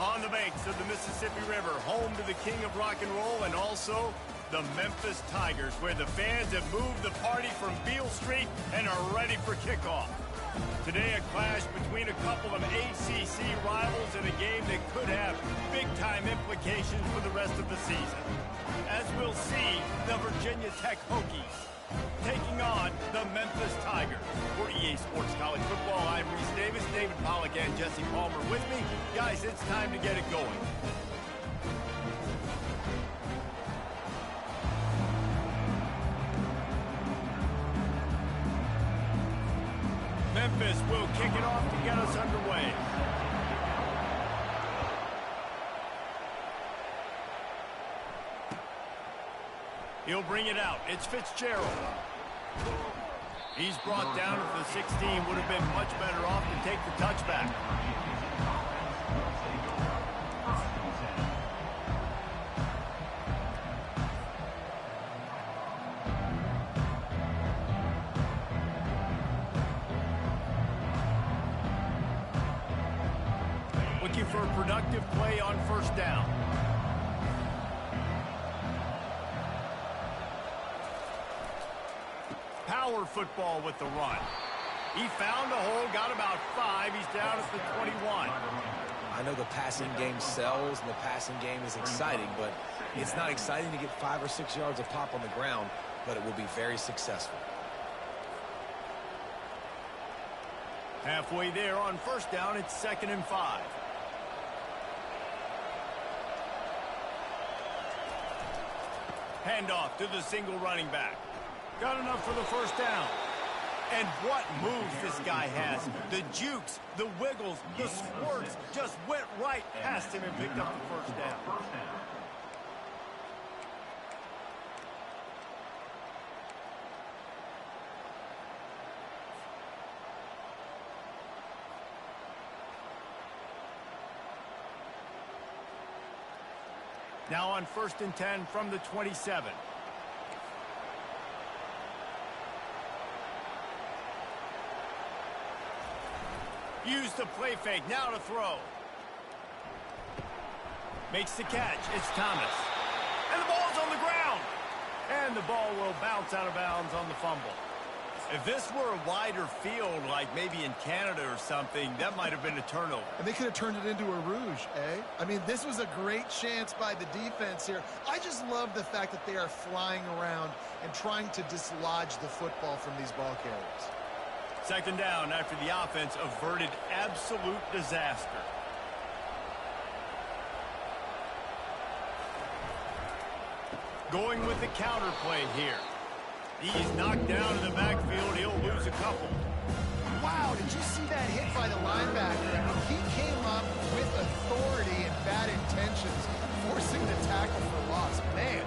On the banks of the Mississippi River, home to the king of rock and roll and also the Memphis Tigers, where the fans have moved the party from Beale Street and are ready for kickoff. Today, a clash between a couple of ACC rivals in a game that could have big-time implications for the rest of the season. As we'll see, the Virginia Tech Hokies taking on the Memphis Tigers. For EA Sports College Football, I'm Reese Davis, David Pollack, and Jesse Palmer with me. Guys, it's time to get it going. Memphis will kick it off to get us underway. He'll bring it out. It's Fitzgerald. He's brought down at the 16. Would have been much better off to take the touchback. Looking for a productive play on first down. Power football with the run. He found a hole, got about 5. He's down at the 21. I know the passing game sells and the passing game is exciting, but it's not exciting to get 5 or 6 yards of pop on the ground, but it will be very successful. Halfway there on first down, it's 2nd and 5. Handoff to the single running back. Got enough for the first down. And what moves this guy has. The jukes, the wiggles, the squirts just went right past him and picked up the first down. Now on 1st and 10 from the 27. Use the play fake, now to throw. Makes the catch, it's Thomas. And the ball's on the ground. And the ball will bounce out of bounds on the fumble. If this were a wider field, like maybe in Canada or something, that might have been a turnover. And they could have turned it into a rouge, eh? I mean, this was a great chance by the defense here. I just love the fact that they are flying around and trying to dislodge the football from these ball carriers. 2nd down after the offense averted absolute disaster. Going with the counter play here. He's knocked down in the backfield. He'll lose a couple. Wow, did you see that hit by the linebacker? He came up with authority and bad intentions, forcing the tackle for loss. Man.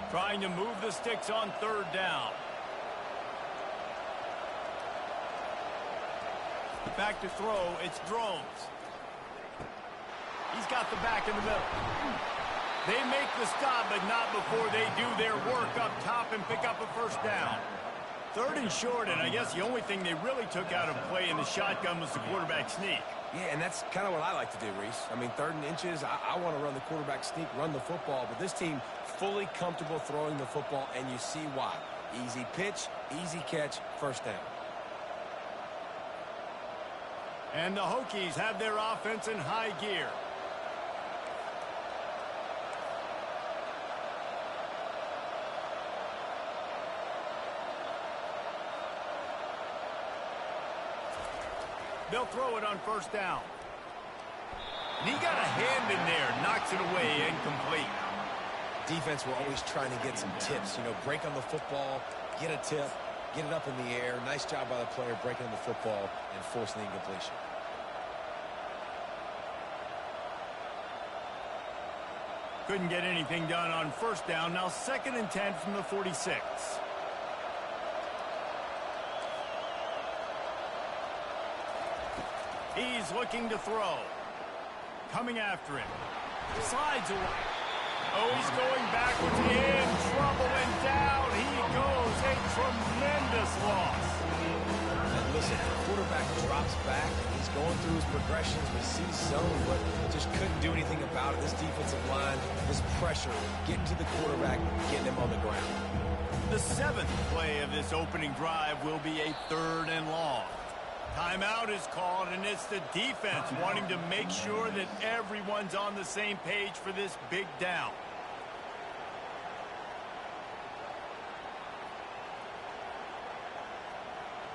Trying to move the sticks on 3rd down. Back to throw, it's Drones. He's got the back in the middle. They make the stop, but not before they do their work up top and pick up a first down. 3rd and short, and I guess the only thing they really took out of play in the shotgun was the quarterback sneak. Yeah, and that's kind of what I like to do, Reese. I mean, 3rd and inches, I want to run the quarterback sneak, run the football, but this team fully comfortable throwing the football, and you see why. Easy pitch, easy catch, first down. And the Hokies have their offense in high gear. They'll throw it on first down. And he got a hand in there, knocks it away, incomplete. Defense were always trying to get some tips, you know, break on the football, get a tip, get it up in the air. Nice job by the player breaking on the football and forcing the incompletion. Couldn't get anything done on first down. Now 2nd and 10 from the 46. He's looking to throw. Coming after him. Slides away. Oh, he's going backwards. In trouble and down he goes. A tremendous loss. drops back. He's going through his progressions. We see zone, but just couldn't do anything about it. This defensive line, this pressure, getting to the quarterback, getting him on the ground. The 7th play of this opening drive will be a 3rd and long. Timeout is called, and it's the defense wanting to make sure that everyone's on the same page for this big down.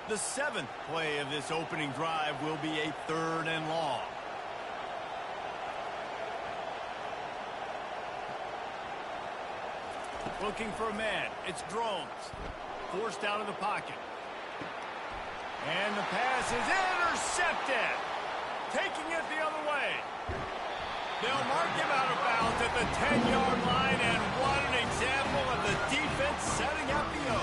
The 7th play of this opening drive will be a 3rd and long. Looking for a man. It's Drones. Forced out of the pocket. And the pass is intercepted. Taking it the other way. They'll mark him out of bounds at the 10-yard line, and what an example of the defense setting up the O.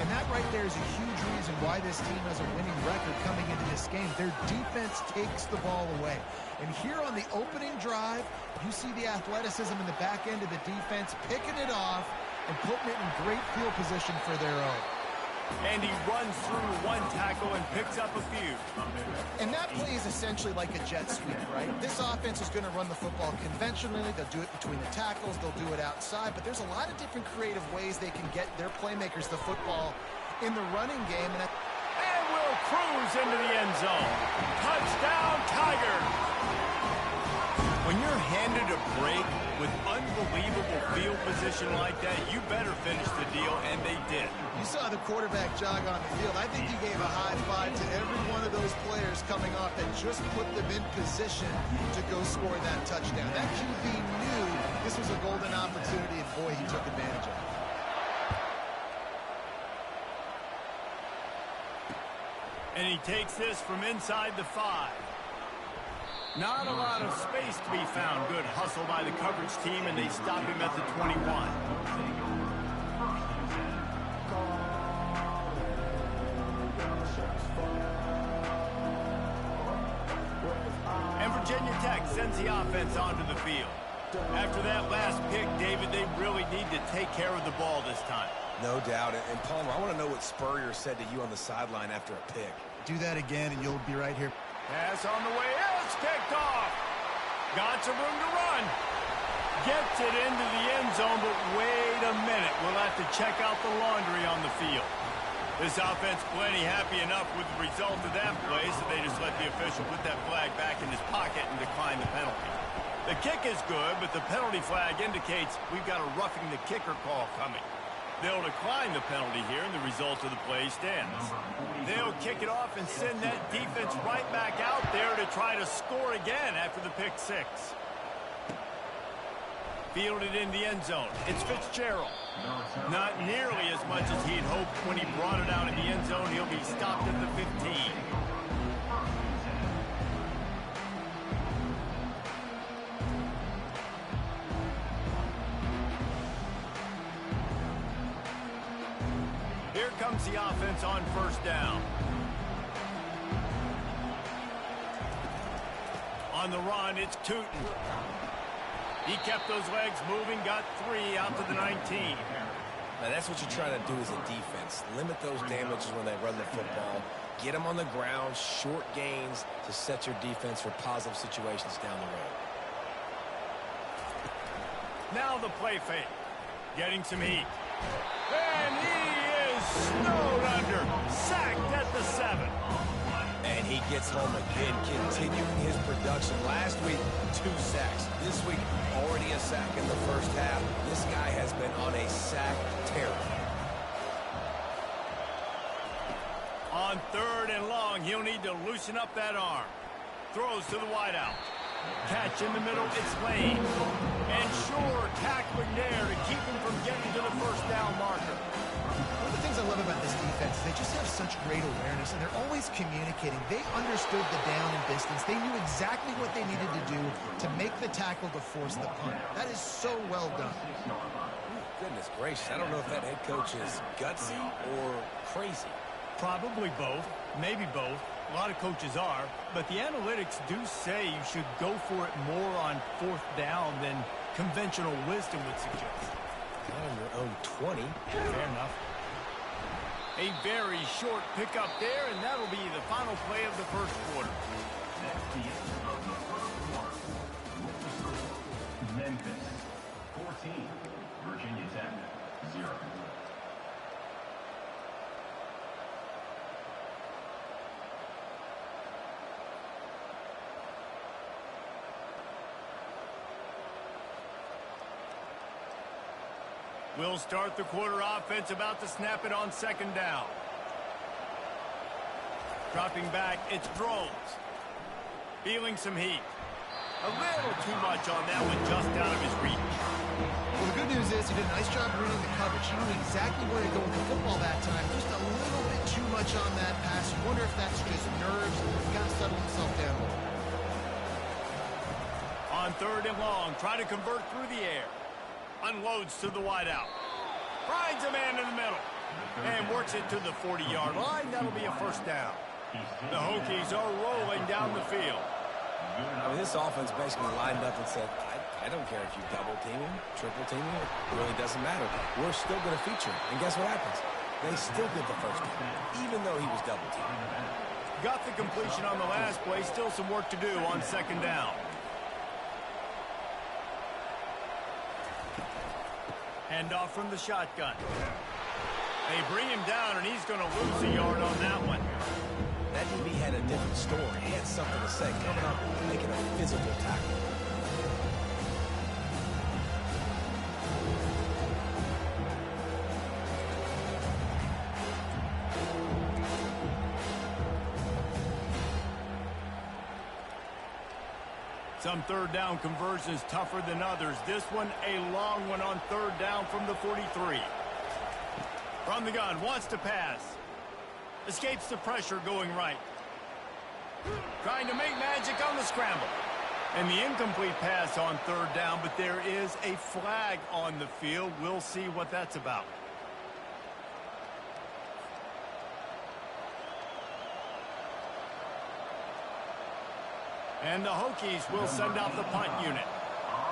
And that right there is a huge reason why this team has a winning record coming into this game. Their defense takes the ball away. And here on the opening drive, you see the athleticism in the back end of the defense, picking it off and putting it in great field position for their own. And he runs through one tackle and picks up a few. And that play is essentially like a jet sweep, right? This offense is going to run the football conventionally. They'll do it between the tackles. They'll do it outside. But there's a lot of different creative ways they can get their playmakers the football in the running game. And will cruise into the end zone. Touchdown, Tigers! When you're handed a break with unbelievable field position like that, you better finish the deal, and they did. You saw the quarterback jog on the field. I think he gave a high five to every one of those players coming off that just put them in position to go score that touchdown. That QB knew this was a golden opportunity, and boy, he took advantage of it. And he takes this from inside the 5. Not a lot of space to be found. Good hustle by the coverage team, and they stop him at the 21. And Virginia Tech sends the offense onto the field. After that last pick, David, they really need to take care of the ball this time. No doubt. And Palmer, I want to know what Spurrier said to you on the sideline after a pick. Do that again, and you'll be right here. Pass on the way. It's picked off. Got some room to run. Gets it into the end zone, but wait a minute. We'll have to check out the laundry on the field. This offense plenty happy enough with the result of that play, so they just let the official put that flag back in his pocket and decline the penalty. The kick is good, but the penalty flag indicates we've got a roughing the kicker call coming. They'll decline the penalty here, and the result of the play stands. They'll kick it off and send that defense right back out there to try to score again after the pick 6. Fielded in the end zone. It's Fitzgerald. Not nearly as much as he'd hoped when he brought it out in the end zone. He'll be stopped at the 15. Here comes the offense on first down. On the run, it's Tootin. He kept those legs moving, got 3 out to the 19. Now, that's what you're trying to do as a defense. Limit those damages when they run the football. Get them on the ground, short gains to set your defense for positive situations down the road. Now the play fake. Getting some heat. And he is snowed under. Sacked at the 7. And he gets home again, continuing his production. Last week, 2 sacks. This week, already a sack in the first half. This guy has been on a sack tear. On 3rd and long, he'll need to loosen up that arm. Throws to the wideout. Catch in the middle, it's Lane. And Shore tackling there to keep him from getting to the first down marker. One of the things I love about this defense is they just have such great awareness, and they're always communicating. They understood the down and distance. They knew exactly what they needed to do to make the tackle to force the punt. That is so well done. Goodness gracious, I don't know if that head coach is gutsy or crazy. Probably both, maybe both. A lot of coaches are, but the analytics do say you should go for it more on 4th down than conventional wisdom would suggest. Not on your own 20. Fair enough. A very short pickup there, and that'll be the final play of the first quarter. That's the end of the first quarter. Memphis 14, Virginia Tech 0. We'll start the quarter offense, about to snap it on second down. Dropping back, it's Drones. Feeling some heat. A little too much on that one, just out of his reach. Well, the good news is he did a nice job reading the coverage. He knew exactly where to go with the football that time. Just a little bit too much on that pass. You wonder if that's just nerves. He's got to settle himself down a little. On third and long, try to convert through the air. Unloads to the wideout. Finds a man in the middle. And works it to the 40-yard line. That'll be a first down. The Hokies are rolling down the field. I mean, this offense basically lined up and said, I don't care if you double team him, triple team him. It really doesn't matter. We're still going to feature him. And guess what happens? They still get the first down, even though he was double teamed. Got the completion on the last play. Still some work to do on second down. Handoff from the shotgun. They bring him down, and he's going to lose a yard on that one. That DB had a different story. He had something to say, coming up and making a physical tackle. Some third down conversions tougher than others. This one, a long one on third down from the 43. From the gun, wants to pass. Escapes the pressure going right. Trying to make magic on the scramble. And the incomplete pass on third down, but there is a flag on the field. We'll see what that's about. And the Hokies will send out the punt unit.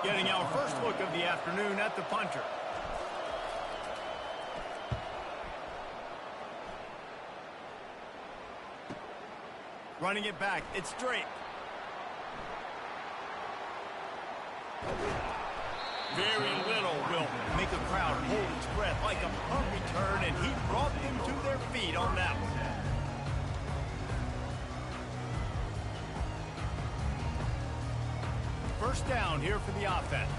Getting our first look of the afternoon at the punter. Running it back, it's Drake. Very little will make a crowd hold its breath like a punt return, and he brought them to their feet on that one. First down here for the offense.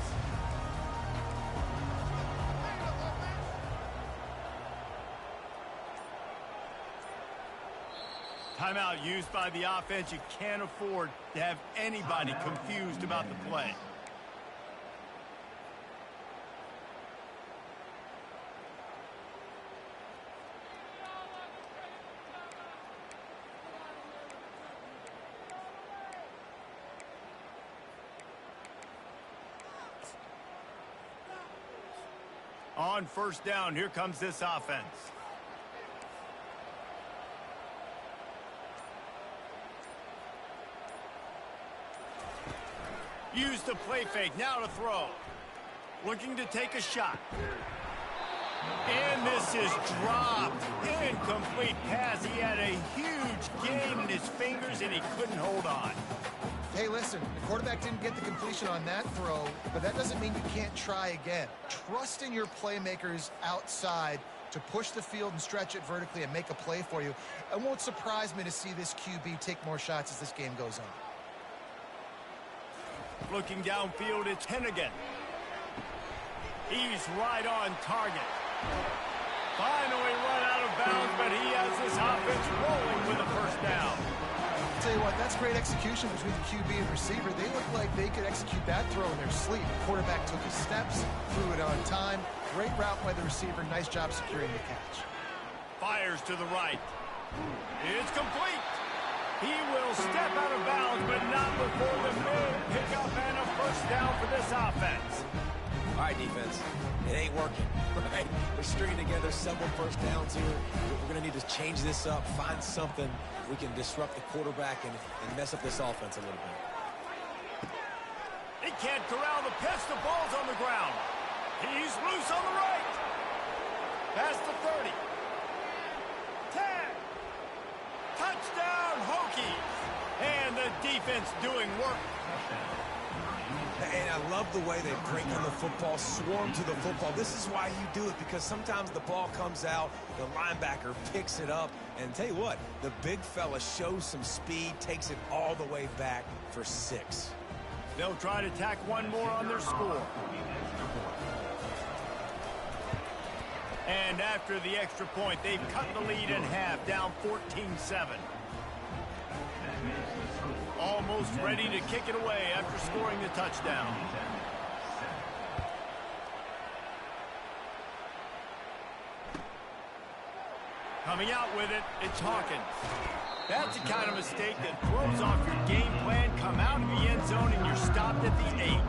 Timeout used by the offense. You can't afford to have anybody confused about the play. On first down, here comes this offense. Use the play fake, now to throw. Looking to take a shot. And this is dropped. Incomplete pass. He had a huge gain in his fingers, and he couldn't hold on. Hey, listen, the quarterback didn't get the completion on that throw, but that doesn't mean you can't try again. Trust in your playmakers outside to push the field and stretch it vertically and make a play for you. It won't surprise me to see this QB take more shots as this game goes on. Looking downfield, it's Hennigan. He's right on target. Finally run out of bounds, but he has this offense rolling with a first down. I'll tell you what, that's great execution between the QB and receiver. They look like they could execute that throw in their sleep. The quarterback took his steps, threw it on time. Great route by the receiver. Nice job securing the catch. Fires to the right. It's complete. He will step out of bounds, but not before the mid-pickup and a first down for this offense. All right, defense. It ain't working, right? We're stringing together several first downs here. We're going to need to change this up, find something we can disrupt the quarterback and mess up this offense a little bit. He can't corral the pitch. The ball's on the ground. He's loose on the right. Past the 30. Touchdown, Hokies! And the defense doing work. And I love the way they break on the football, swarm to the football. This is why you do it, because sometimes the ball comes out, the linebacker picks it up, and tell you what, the big fella shows some speed, takes it all the way back for 6. They'll try to tack one more on their score. And after the extra point, they've cut the lead in half, down 14-7. Almost ready to kick it away after scoring the touchdown. Coming out with it, it's Hawkins. That's the kind of mistake that throws off your game plan. Come out of the end zone and you're stopped at the 8.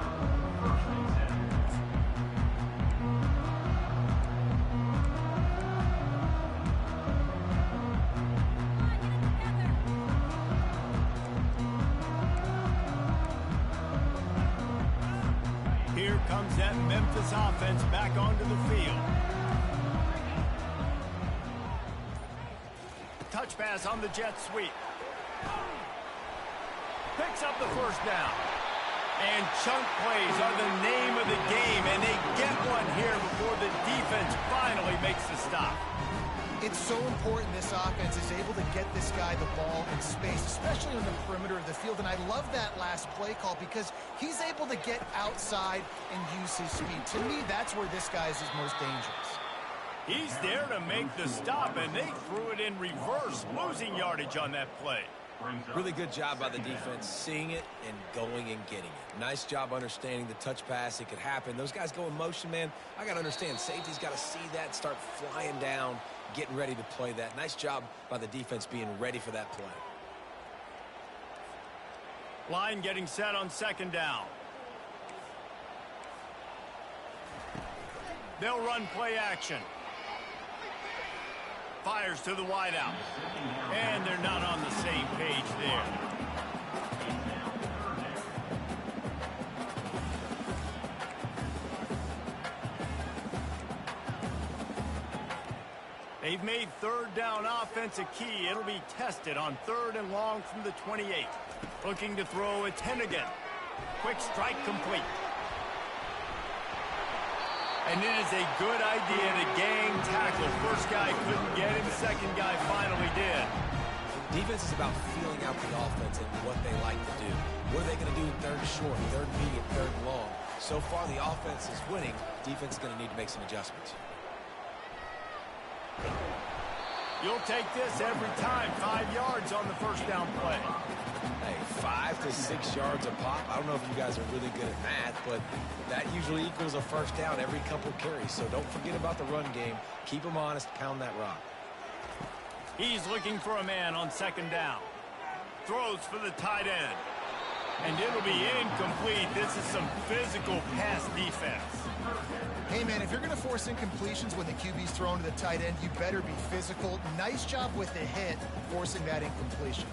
Here comes that Memphis offense back onto the field. Touch pass on the jet sweep. Picks up the first down. And chunk plays are the name of the game, and they get one here before the defense finally makes the stop. It's so important this offense is able to get this guy the ball in space, especially on the perimeter of the field. And I love that last play call because he's able to get outside and use his speed. To me, that's where this guy is his most dangerous. He's there to make the stop, and they threw it in reverse, losing yardage on that play. Really good job by the defense, seeing it and going and getting it. Nice job understanding the touch pass. It could happen. Those guys go in motion, man. I got to understand, safety's got to see that, start flying down, getting ready to play that. Nice job by the defense being ready for that play. Line getting set on second down. They'll run play action. Fires to the wideout. And they're not on the same page there. They've made third down offense a key. It'll be tested on 3rd and long from the 28. Looking to throw, it's Hennigan. Quick strike complete. And it is a good idea to gang tackle. First guy couldn't get him, second guy finally did. Defense is about feeling out the offense and what they like to do. What are they going to do in 3rd and short, 3rd and medium, 3rd and long? So far, the offense is winning. Defense is going to need to make some adjustments. You'll take this every time. 5 yards on the first down play. Hey, 5 to 6 yards a pop. I don't know if you guys are really good at math, but that usually equals a first down every couple carries. So don't forget about the run game. Keep them honest. Pound that rock. He's looking for a man on second down. Throws for the tight end. And it'll be incomplete. This is some physical pass defense. Hey, man, if you're going to force incompletions when the QB's thrown to the tight end, you better be physical. Nice job with the hit, forcing that incompletion.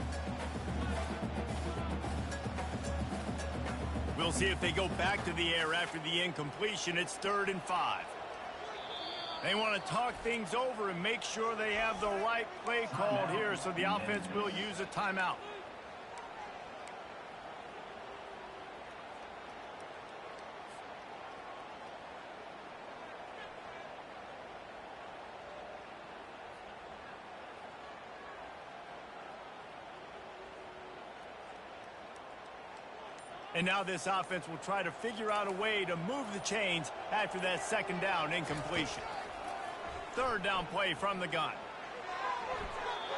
We'll see if they go back to the air after the incompletion. It's 3rd and 5. They want to talk things over and make sure they have the right play called here, so the offense will use a timeout. And now this offense will try to figure out a way to move the chains after that second down incompletion. 3rd down play from the gun.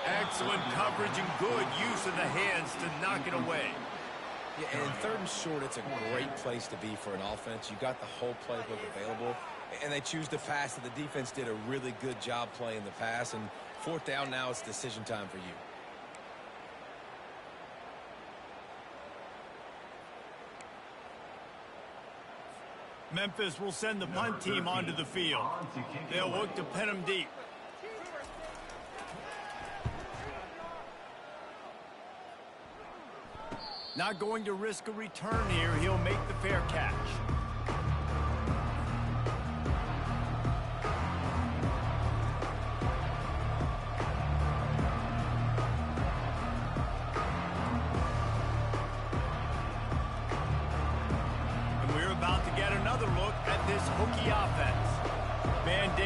Excellent coverage and good use of the hands to knock it away. Yeah, and 3rd and short, it's a great place to be for an offense. You got the whole playbook available, and they choose to pass. The defense did a really good job playing the pass, and 4th down now, it's decision time for you. Memphis will send the punt team onto the field. They'll look to pin them deep. Not going to risk a return here. He'll make the fair catch.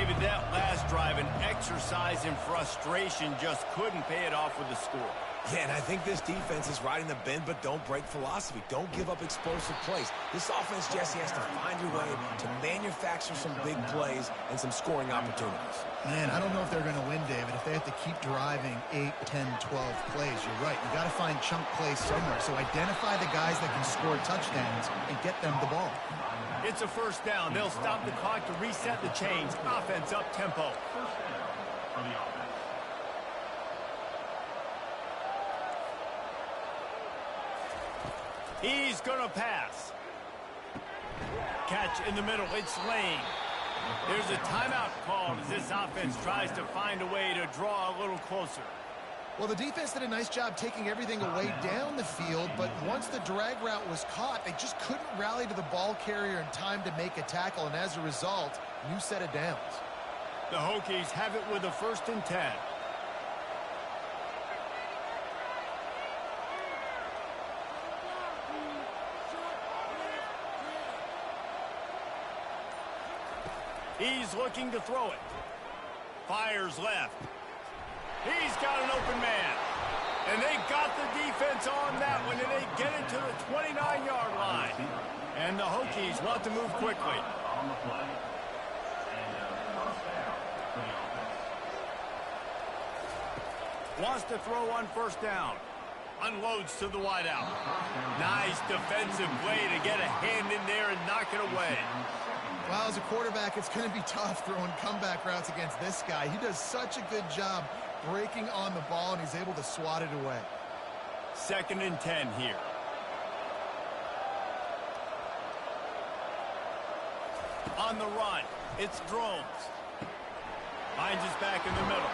David, that last drive, an exercise in frustration, just couldn't pay it off with the score. Yeah, and I think this defense is riding the bend but don't break philosophy. Don't give up explosive plays. This offense, Jesse, has to find a way to manufacture some big plays and some scoring opportunities. Man, I don't know if they're going to win, David, if they have to keep driving 8, 10, 12 plays. You're right. You got to find chunk plays somewhere. So identify the guys that can score touchdowns and get them the ball. It's a first down. They'll stop the clock to reset the chains. Offense up tempo. First down for the offense. He's going to pass. Catch in the middle. It's Lane. There's a timeout called as this offense tries to find a way to draw a little closer. Well, the defense did a nice job taking everything away down the field, but once the drag route was caught, they just couldn't rally to the ball carrier in time to make a tackle, and as a result, new set of downs. The Hokies have it with a 1st and 10. He's looking to throw it. Fires left. He's got an open man. And they got the defense on that one, and they get it to the 29-yard line. And the Hokies want to move quickly. On the play. And first down for the offense. Wants to throw on 1st down. Unloads to the wideout. Nice defensive play to get a hand in there and knock it away. Well, as a quarterback, it's going to be tough throwing comeback routes against this guy. He does such a good job breaking on the ball, and he's able to swat it away. 2nd and 10 here. On the run, it's Drones. Finds his back in the middle.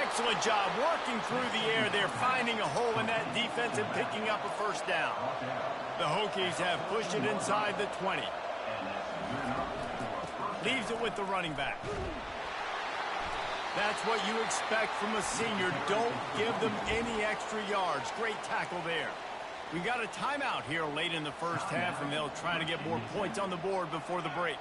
Excellent job working through the air there, finding a hole in that defense and picking up a 1st down. The Hokies have pushed it inside the 20. Leaves it with the running back. That's what you expect from a senior. Don't give them any extra yards. Great tackle there. We got a timeout here late in the 1st half, and they'll try to get more points on the board before the break.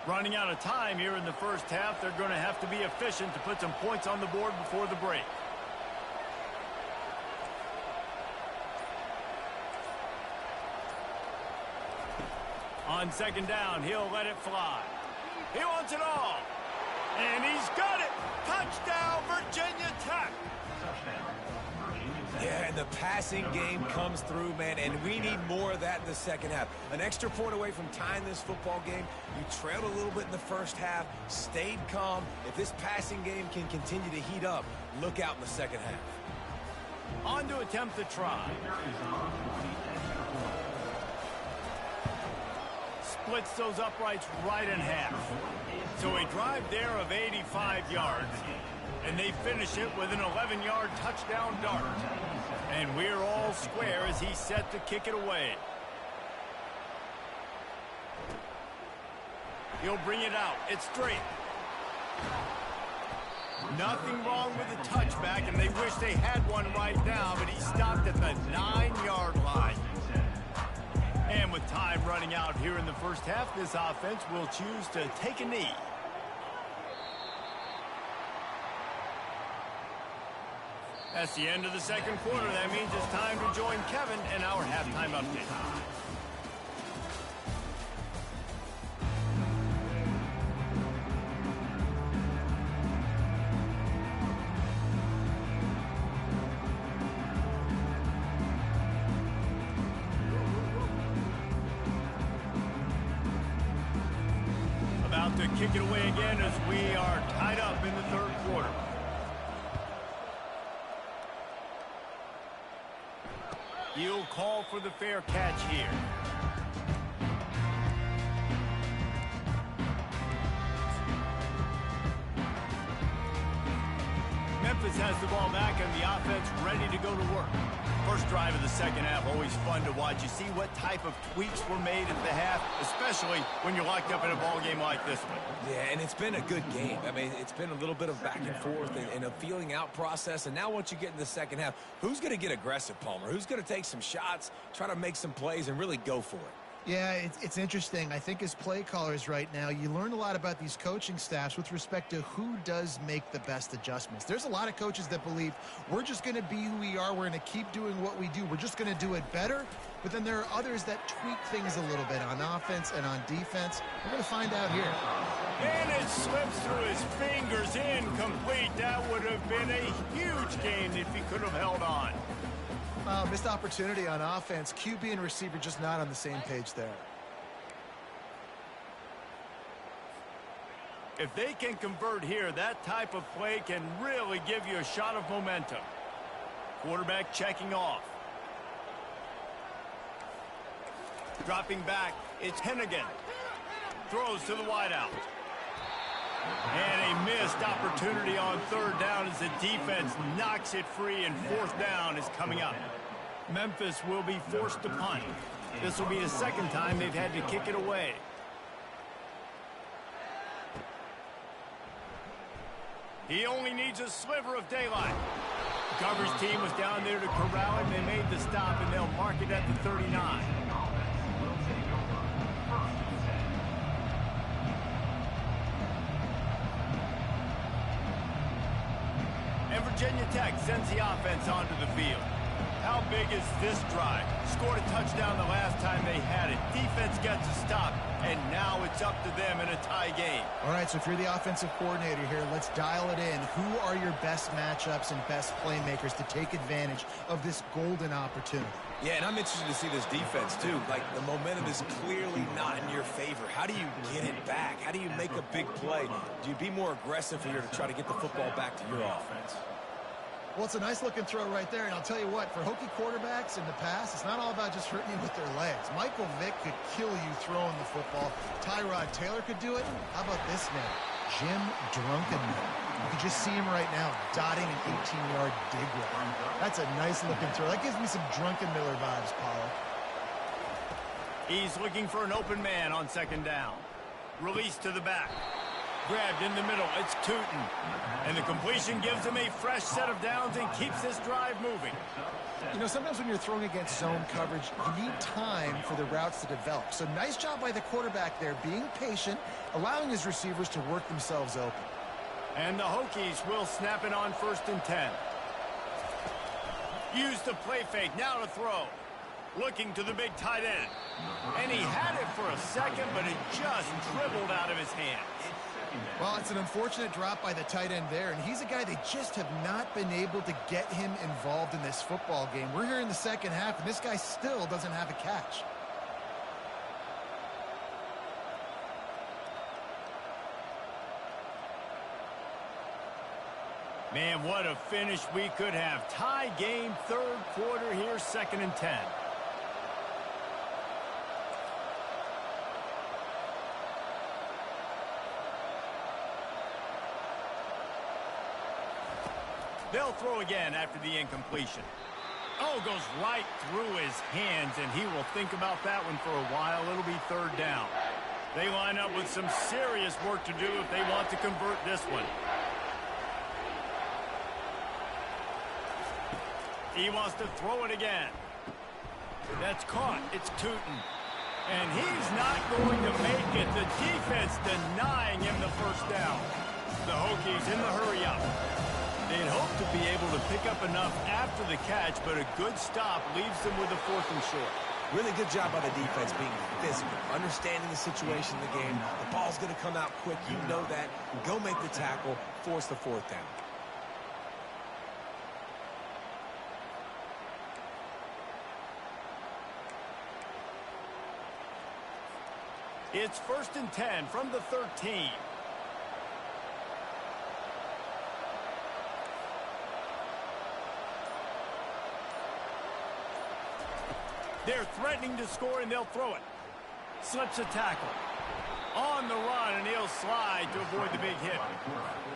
Running out of time here in the 1st half, they're going to have to be efficient to put some points on the board before the break. On 2nd down, he'll let it fly. He wants it all. And he's got it. Touchdown, Virginia Tech. Yeah, and the passing game comes through, man, and we need more of that in the 2nd half. An extra point away from tying this football game. You trailed a little bit in the 1st half, stayed calm. If this passing game can continue to heat up, look out in the 2nd half. On to attempt the try. Splits those uprights right in half. So a drive there of 85 yards. And they finish it with an 11-yard touchdown dart. And we're all square as he's set to kick it away. He'll bring it out. It's straight. Nothing wrong with the touchback, and they wish they had one right now, but he stopped at the 9-yard line. And with time running out here in the 1st half, this offense will choose to take a knee. That's the end of the 2nd quarter. That means it's time to join Kevin in our halftime update. About to kick it away again as we are tied up in the 3rd quarter. He'll call for the fair catch here. Memphis has the ball back and the offense ready to go to work. First drive of the second half, always fun to watch. You see what type of tweaks were made at the half, especially when you're locked up in a ball game like this one. Yeah, and it's been a good game. I mean, it's been a little bit of back and forth and a feeling out process. And now once you get in the second half, who's going to get aggressive, Palmer? Who's going to take some shots, try to make some plays, and really go for it? Yeah, it's interesting. I think as play callers right now, you learn a lot about these coaching staffs with respect to who does make the best adjustments. There's a lot of coaches that believe we're just going to be who we are. We're going to keep doing what we do. We're just going to do it better. But then there are others that tweak things a little bit on offense and on defense. We're going to find out here. And it slips through his fingers, incomplete. That would have been a huge gain if he could have held on. Missed opportunity on offense. QB and receiver just not on the same page there. If they can convert here, that type of play can really give you a shot of momentum. Quarterback checking off. Dropping back, it's Hennigan. Throws to the wideout. And a missed opportunity on third down as the defense knocks it free, and fourth down is coming up. Memphis will be forced to punt. This will be the second time they've had to kick it away. He only needs a sliver of daylight. Coverage team was down there to corral him. They made the stop, and they'll mark it at the 39. And Virginia Tech sends the offense onto the field. How big is this drive? Scored a touchdown the last time they had it. Defense gets a stop, and now it's up to them in a tie game. All right, so if you're the offensive coordinator here, let's dial it in. Who are your best matchups and best playmakers to take advantage of this golden opportunity? Yeah, and I'm interested to see this defense, too. Like, the momentum is clearly not in your favor. How do you get it back? How do you make a big play? Do you be more aggressive here to try to get the football back to your offense? Well, it's a nice-looking throw right there, and I'll tell you what, for Hokie quarterbacks in the past, it's not all about just hurting you with their legs. Michael Vick could kill you throwing the football. Tyrod Taylor could do it. How about this name? Jim Drunkenmiller. You can just see him right now dotting an 18-yard dig route. That's a nice-looking throw. That gives me some Drunkenmiller vibes, Paulo. He's looking for an open man on second down. Release to the back. Grabbed in the middle, it's Tootin. And the completion gives him a fresh set of downs and keeps this drive moving. You know, sometimes when you're throwing against zone coverage, you need time for the routes to develop. So nice job by the quarterback there, being patient, allowing his receivers to work themselves open. And the Hokies will snap it on 1st and 10. Use the play fake, now to throw. Looking to the big tight end. And he had it for a second, but it just dribbled out of his hand. Well, it's an unfortunate drop by the tight end there, and he's a guy they just have not been able to get him involved in this football game. We're here in the second half, and this guy still doesn't have a catch. Man, what a finish we could have. Tie game, third quarter here, 2nd and 10. They'll throw again after the incompletion. Oh, goes right through his hands, and he will think about that one for a while. It'll be 3rd down. They line up with some serious work to do if they want to convert this one. He wants to throw it again. That's caught. It's Tootin. And he's not going to make it. The defense denying him the 1st down. The Hokies in the hurry-up. They'd hope to be able to pick up enough after the catch, but a good stop leaves them with a 4th and short. Really good job by the defense being physical, understanding the situation in the game. The ball's going to come out quick. You know that. Go make the tackle, force the 4th down. It's 1st and 10 from the 13. They're threatening to score, and they'll throw it. Slips a tackle. On the run, and he'll slide to avoid the big hit.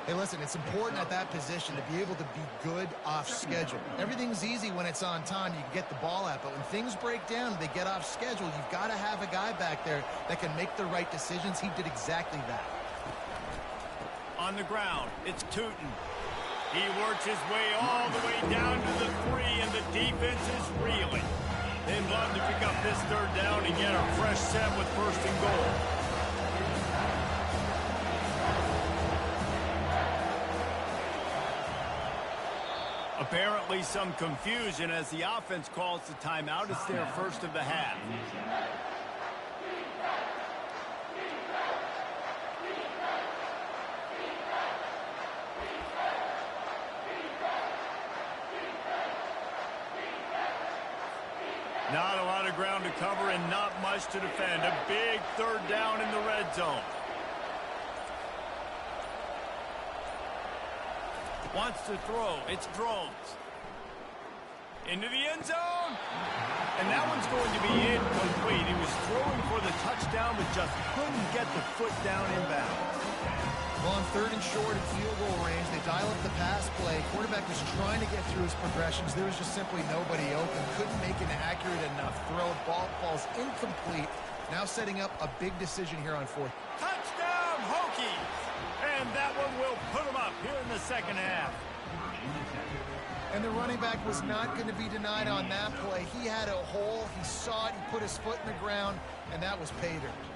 Hey, listen, it's important at that position to be able to be good off schedule. Everything's easy when it's on time. You can get the ball out, but when things break down, they get off schedule. You've got to have a guy back there that can make the right decisions. He did exactly that. On the ground, it's Tootin. He works his way all the way down to the 3, and the defense is reeling. They'd love to pick up this third down and get a fresh set with 1st and goal. Apparently some confusion as the offense calls the timeout. It's their first of the half. Not a lot of ground to cover and not much to defend. A big third down in the red zone. Wants to throw. It's Drones. Into the end zone. And that one's going to be incomplete. He was throwing for the touchdown, but just couldn't get the foot down inbound. Well, on 3rd and short at field goal range, they dial up the pass play. Quarterback was trying to get through his progressions. There was just simply nobody open. Couldn't make an accurate enough throw. Ball falls incomplete. Now setting up a big decision here on 4th. Touchdown, Hokies! And that one will put them up here in the second half. And the running back was not going to be denied on that play. He had a hole. He saw it. He put his foot in the ground, and that was pay dirt.